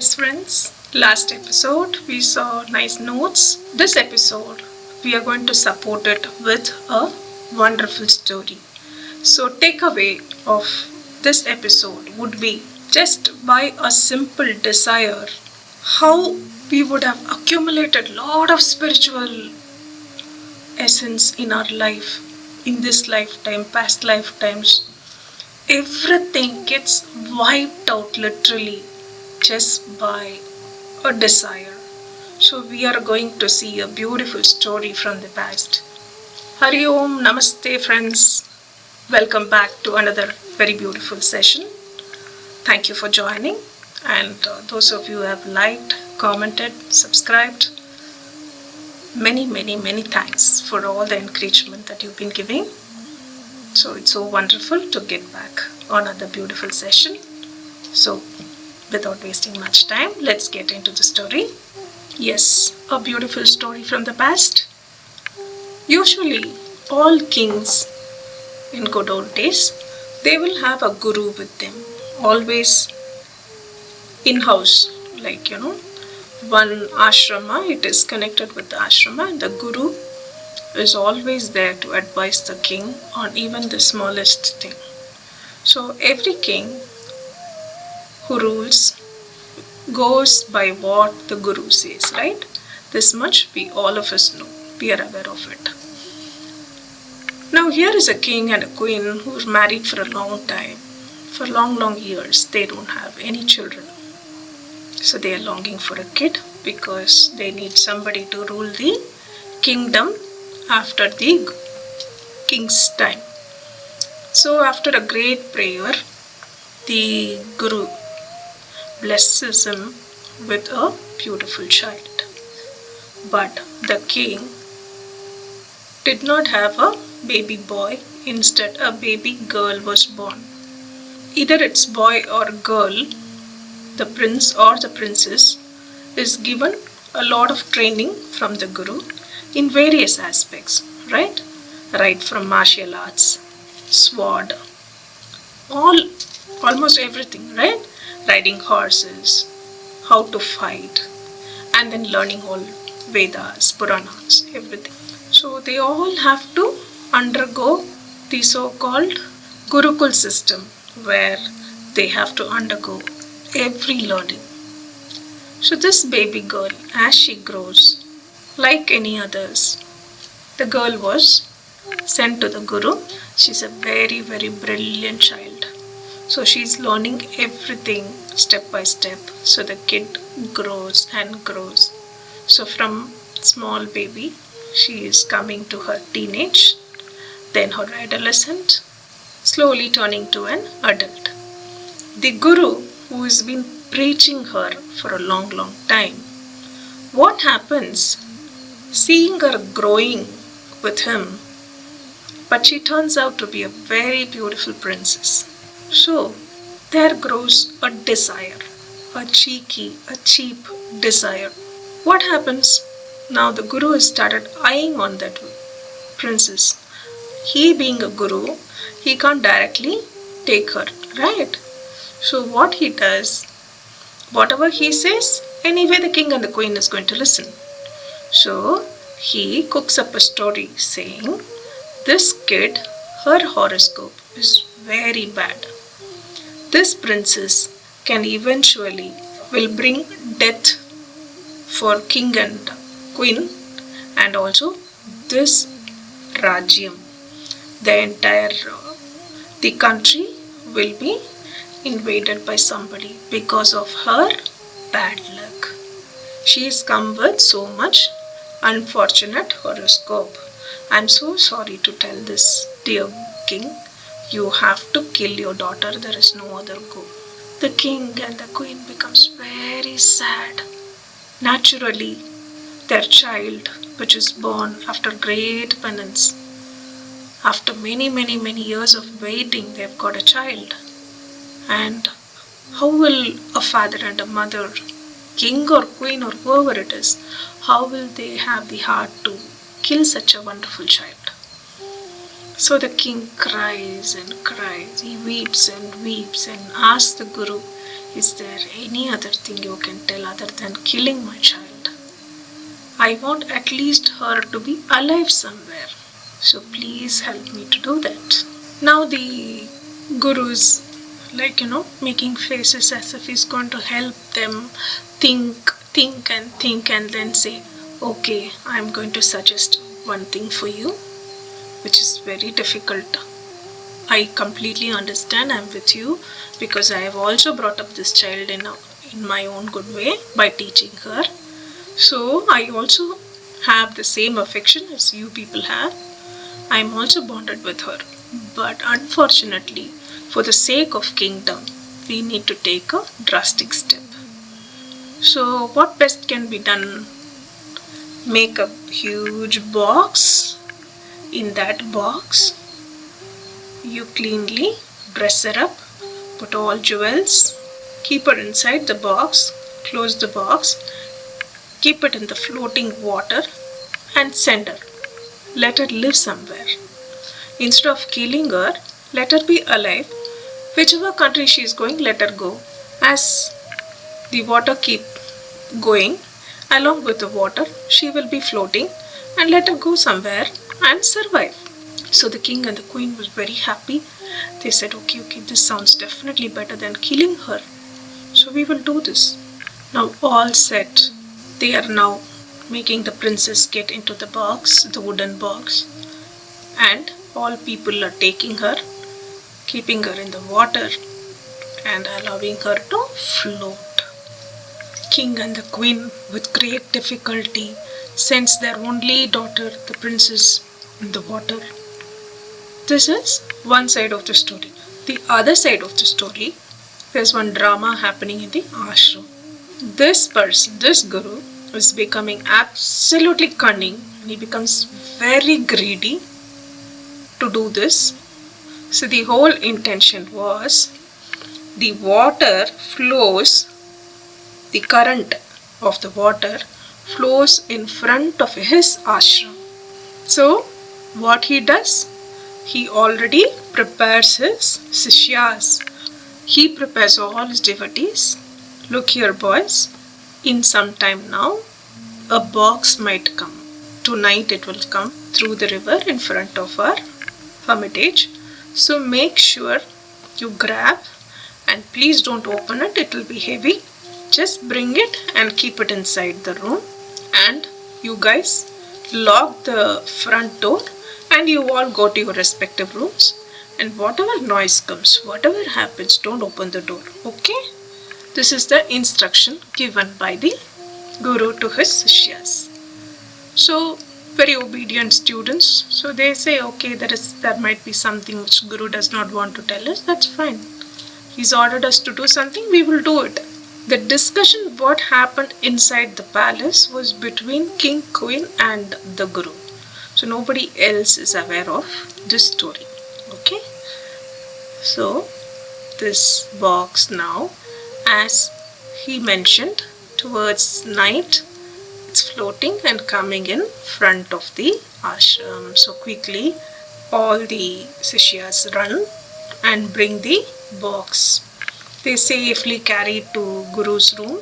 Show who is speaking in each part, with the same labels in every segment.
Speaker 1: Yes, friends, last episode we saw nice notes. This episode we are going to support it with a wonderful story. So, takeaway of this episode would be just by a simple desire, how we would have accumulated lot of spiritual essence in our life, in this lifetime, past lifetimes. Everything gets wiped out literally just by a desire. So, we are going to see a beautiful story from the past. Hari Om, Namaste, friends. Welcome back to another very beautiful session. Thank you for joining, and those of you who have liked, commented, subscribed, many thanks for all the encouragement that you've been giving. So, it's so wonderful to get back on another beautiful session. So, without wasting much time, let's get into the story. Yes, a beautiful story from the past. Usually, all kings in good old days, they will have a guru with them, always in-house, like one ashrama, it is connected with the ashrama, and the guru is always there to advise the king on even the smallest thing. So every king who rules goes by what the guru says, right? This much we all of us know, we are aware of it. Now here is a king and a queen who are married for a long time. For long years they don't have any children. So they are longing for a kid because they need somebody to rule the kingdom after the king's time. So after a great prayer, the guru blesses him with a beautiful child. But the king did not have a baby boy, instead a baby girl was born. Either it's boy or girl, the prince or the princess is given a lot of training from the guru in various aspects, right? Right from martial arts, sword, almost everything, right? Riding horses, how to fight, and then learning all Vedas, Puranas, everything. So they all have to undergo the so-called Gurukul system, where they have to undergo every learning. So this baby girl, as she grows, like any others, the girl was sent to the guru. She's a very brilliant child. So she's learning everything step by step. So the kid grows and grows. So from small baby, she is coming to her teenage, then her adolescent, slowly turning to an adult. The guru, who has been preaching her for a long time, what happens? Seeing her growing with him, but she turns out to be a very beautiful princess. So there grows a desire, a cheap desire. What happens? Now the guru has started eyeing on that princess. He being a guru, he can't directly take her, right? So what he does, whatever he says, anyway the king and the queen is going to listen. So he cooks up a story saying, this kid, her horoscope is very bad. This princess can eventually will bring death for king and queen, and also this Rajyam, the entire the country will be invaded by somebody because of her bad luck. She has come with so much unfortunate horoscope. I'm so sorry to tell this, dear king. You have to kill your daughter. There is no other go. The king and the queen becomes very sad. Naturally, their child, which is born after great penance, after many years of waiting, they've got a child. And how will a father and a mother, king or queen or whoever it is, how will they have the heart to kill such a wonderful child? So the king cries and cries. He weeps and asks the guru, Is there any other thing you can tell other than killing my child? I want at least her to be alive somewhere. So please help me to do that. Now the guru's making faces as if he's going to help them think and then say, okay, I'm going to suggest one thing for you, which is very difficult. I completely understand. I'm with you because I have also brought up this child in my own good way by teaching her. So I also have the same affection as you people have. I'm also bonded with her. But unfortunately, for the sake of kingdom, we need to take a drastic step. So what best can be done? Make a huge box. In that box, you cleanly dress her up, put all jewels, keep her inside the box, close the box, keep it in the floating water and send her. Let her live somewhere. Instead of killing her, let her be alive. Whichever country she is going, let her go. As the water keep going, along with the water, she will be floating, and let her go somewhere and survive. So the king and the queen was very happy. They said, okay, this sounds definitely better than killing her. So we will do this. Now all set. They are now making the princess get into the box, the wooden box. And all people are taking her, keeping her in the water and allowing her to float. King and the queen, with great difficulty, sends their only daughter, the princess, in the water. This is one side of the story. The other side of the story, there's one drama happening in the ashram. This person, this guru, is becoming absolutely cunning. He becomes very greedy to do this. So the whole intention was the water flows, the current of the water flows in front of his ashram. So what he does? He already prepares his sishyas. He prepares all his devotees. Look here, boys. In some time now, a box might come. Tonight it will come through the river in front of our hermitage. So make sure you grab, and please don't open it. It will be heavy. Just bring it and keep it inside the room. And you guys lock the front door and you all go to your respective rooms. And whatever noise comes, whatever happens, don't open the door. Okay? This is the instruction given by the guru to his sishyas. So very obedient students. So they say, okay, there might be something which guru does not want to tell us. That's fine. He's ordered us to do something, we will do it. The discussion what happened inside the palace was between king, queen and the guru. So nobody else is aware of this story. Okay? So this box now, as he mentioned, towards night, it's floating and coming in front of the ashram. So quickly all the sishyas run and bring the box. They safely carry it to Guru's room,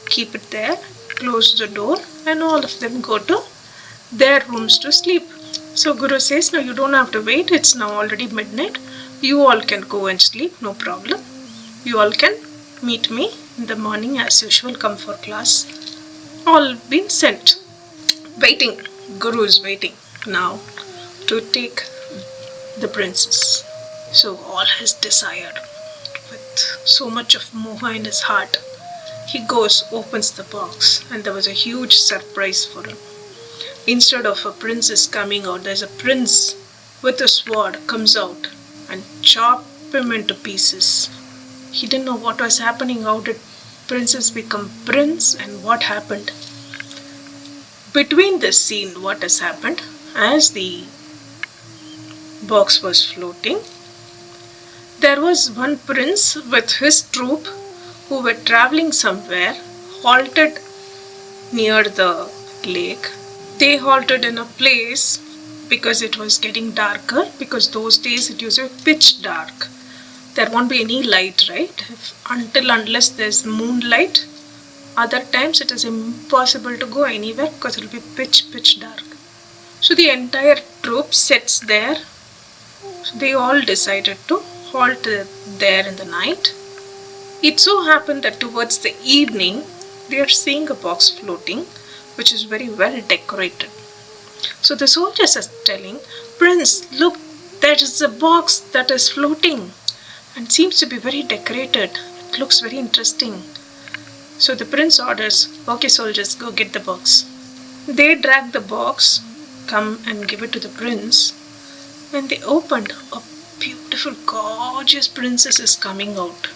Speaker 1: keep it there, close the door, and all of them go to their rooms to sleep. So Guru says, no, you don't have to wait. It's now already midnight. You all can go and sleep, no problem. You all can meet me in the morning as usual, come for class. All been sent. Waiting. Guru is waiting now to take the princess. So all his desire, with so much of moha in his heart, he goes, opens the box, and there was a huge surprise for him. Instead of a princess coming out, there's a prince with a sword comes out and chop him into pieces. He didn't know what was happening. How did princess become prince, and what happened? Between this scene, what has happened, as the box was floating, there was one prince with his troop who were traveling somewhere, halted near the lake. They halted in a place because it was getting darker, because those days it used to be pitch dark. there won't be any light, right? Unless there's moonlight, other times it is impossible to go anywhere because it will be pitch dark. So the entire troop sits there. So they all decided to halt there in the night. It so happened that towards the evening, they are seeing a box floating, which is very well decorated. So the soldiers are telling, Prince, look, there is a box that is floating and seems to be very decorated. It looks very interesting. So the prince orders, okay soldiers, go get the box. They drag the box, come and give it to the prince. When they opened, a beautiful, gorgeous princess is coming out.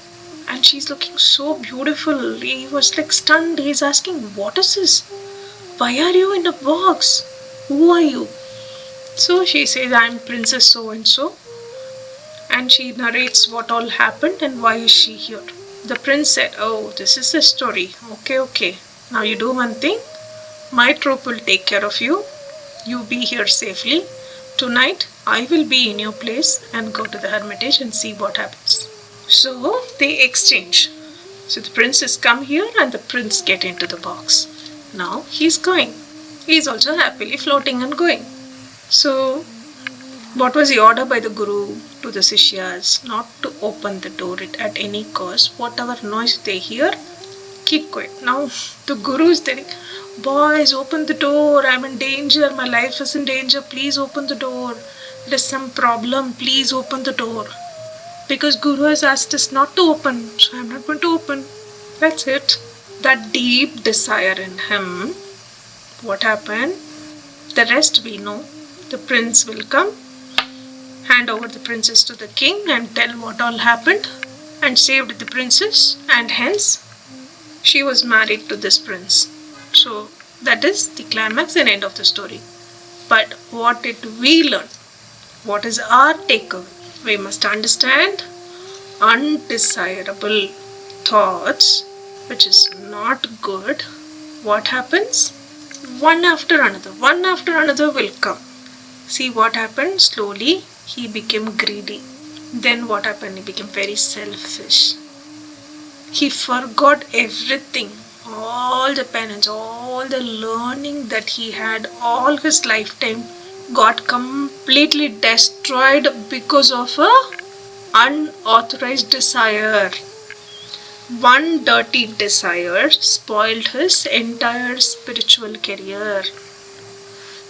Speaker 1: And she's looking so beautiful. He was like stunned. He's asking, what is this? Why are you in a box? Who are you? So she says, I'm Princess so-and-so. And she narrates what all happened and why is she here. The prince said, oh, this is the story. Okay. Now you do one thing. My troop will take care of you. You be here safely. Tonight, I will be in your place and go to the hermitage and see what happens. So they exchange. So the princess come here and the prince get into the box. Now he's going. He's also happily floating and going. So what was the order by the Guru to the Sishyas? Not to open the door at any cost. Whatever noise they hear, keep quiet. Now the Guru is telling, boys, open the door. I'm in danger. My life is in danger. Please open the door. There's some problem. Please open the door. Because Guru has asked us not to open, so I'm not going to open. That's it. That deep desire in him. What happened? The rest we know. The prince will come, hand over the princess to the king and tell what all happened and saved the princess, and hence she was married to this prince. So that is the climax and end of the story. But what did we learn? What is our takeaway? We must understand undesirable thoughts, which is not good. What happens? One after another will come. See what happened? Slowly he became greedy. Then what happened? He became very selfish. He forgot everything, all the penance, all the learning that he had all his lifetime got completely destroyed because of a unauthorized desire. One dirty desire spoiled his entire spiritual career.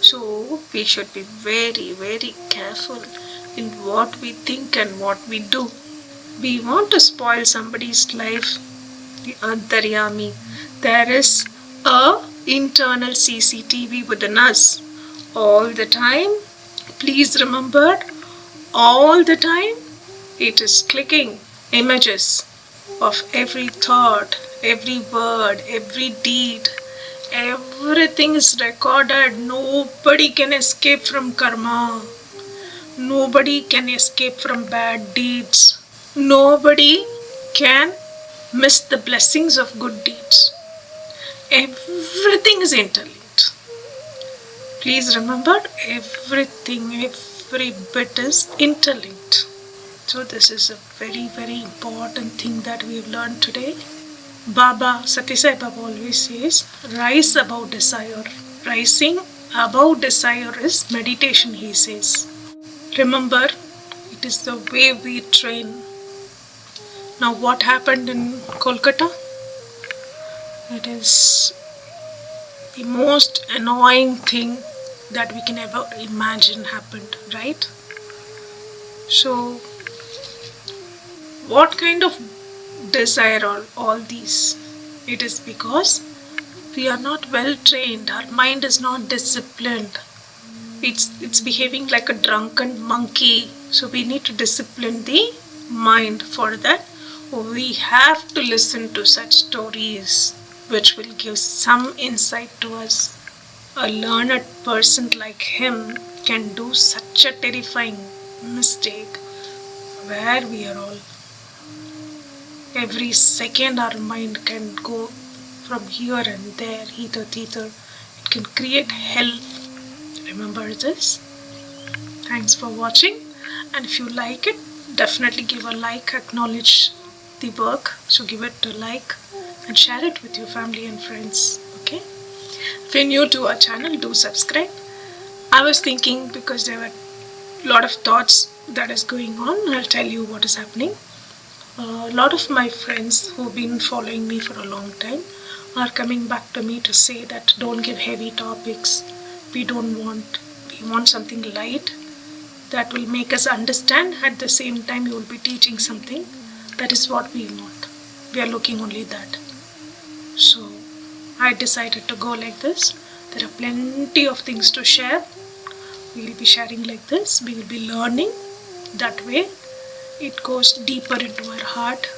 Speaker 1: So we should be very, very careful in what we think and what we do. We want to spoil somebody's life. The Antaryami. There is a internal CCTV within us. All the time. Please remember, all the time it is clicking images of every thought, every word, every deed. Everything is recorded. Nobody can escape from karma. Nobody can escape from bad deeds. Nobody can miss the blessings of good deeds. Everything is interlinked. Please remember, everything, every bit is interlinked. So this is a very, very important thing that we've learned today. Baba, Satyasai Baba always says, rise above desire. Rising above desire is meditation, he says. Remember, it is the way we train. Now what happened in Kolkata? It is the most annoying thing that we can ever imagine happened, right? So, what kind of desire all these? It is because we are not well trained. Our mind is not disciplined. It's behaving like a drunken monkey. So we need to discipline the mind. For that, we have to listen to such stories which will give some insight to us. A learned person like him can do such a terrifying mistake where we are all. Every second our mind can go from here and there, hither, thither. It can create hell. Remember this. Thanks for watching, and if you like it, definitely give a like, acknowledge the work. So give it a like and share it with your family and friends. Okay. If you're new to our channel, do subscribe. I was thinking, because there were a lot of thoughts that is going on, I'll tell you what is happening. A lot of my friends who've been following me for a long time are coming back to me to say that don't give heavy topics. We want something light that will make us understand. At the same time, you will be teaching something. That is what we want. We are looking only that. So I decided to go like this. There are plenty of things to share. We will be sharing like this. We will be learning that way. It goes deeper into our heart.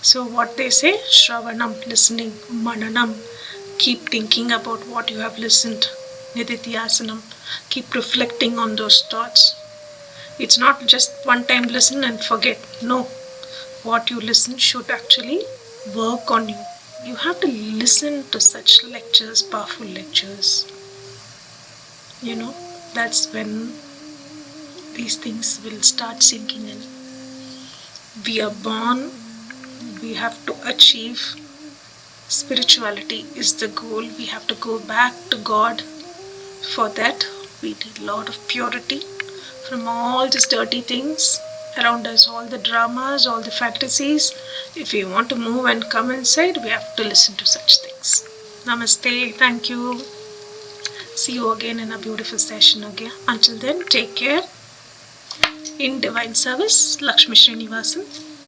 Speaker 1: So what they say, Shravanam, listening, Mananam, keep thinking about what you have listened, Nidityasanam, keep reflecting on those thoughts. It's not just one time listen and forget. No, what you listen should actually work on you. You have to listen to such lectures, powerful lectures. That's when these things will start sinking in. We are born, we have to achieve. Spirituality is the goal. We have to go back to God. For that, we need a lot of purity from all these dirty things around us, all the dramas, all the fantasies. If we want to move and come inside, we have to listen to such things. Namaste. Thank you. See you again in a beautiful session again. Until then, take care. In divine service, Lakshmi Srinivasan.